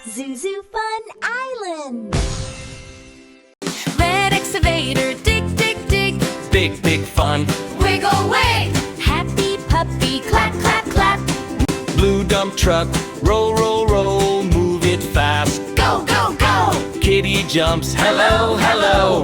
Zuzu Fun Island. Red excavator, dig, dig, dig. Big, big fun. Wiggle-wig. Happy puppy, clap, clap, clap. Blue dump truck, roll, roll, roll, move it fast. Go, go, go. Kitty jumps, hello, hello.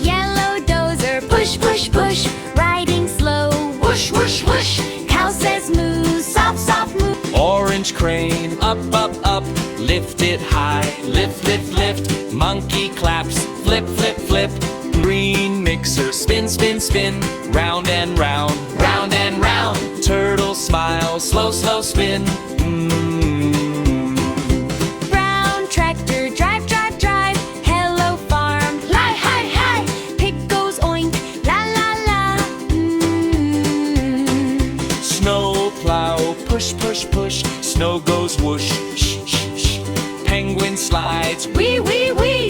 Yellow dozer, push, push, push. Riding slow, whoosh, whoosh, whoosh. Cow says moo, soft, soft moo. Orange crane, up, up, up, lift it high, lift, lift, lift. Monkey claps, flip, flip, flip. Green mixer, spin, spin, spin. Round and round, round and round. Turtle smile, slow, slow spin. Brown tractor, drive, drive, drive. Hello farm, lie, hi, hi. Pig goes oink, la, la, la. Snow plow, push, push, push. Snow goes whoosh, shh, shh, shh. Penguin slides, Wee, wee, wee.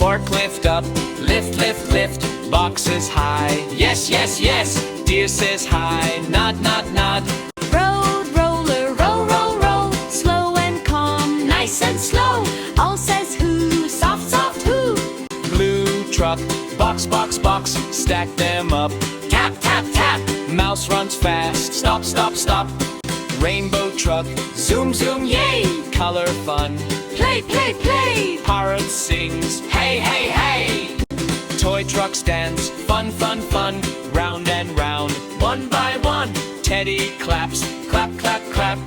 forklift up, lift, lift, lift. Boxes high, yes, yes, yes. Deer says hi, nod, nod, nod. Road roller, roll, roll, roll. Slow and calm, nice and slow. All says who, soft, soft who. Blue truck, box, box, box. Stack them up, tap, tap, tap. Mouse runs fast, stop, stop, stop. Rainbow truck, zoom, zoom, yay. Color fun, Play, play, play. parrot sings, hey, hey, hey. Toy truck stands, fun, fun, fun. Round and round, one by one. Teddy claps, clap, clap, clap.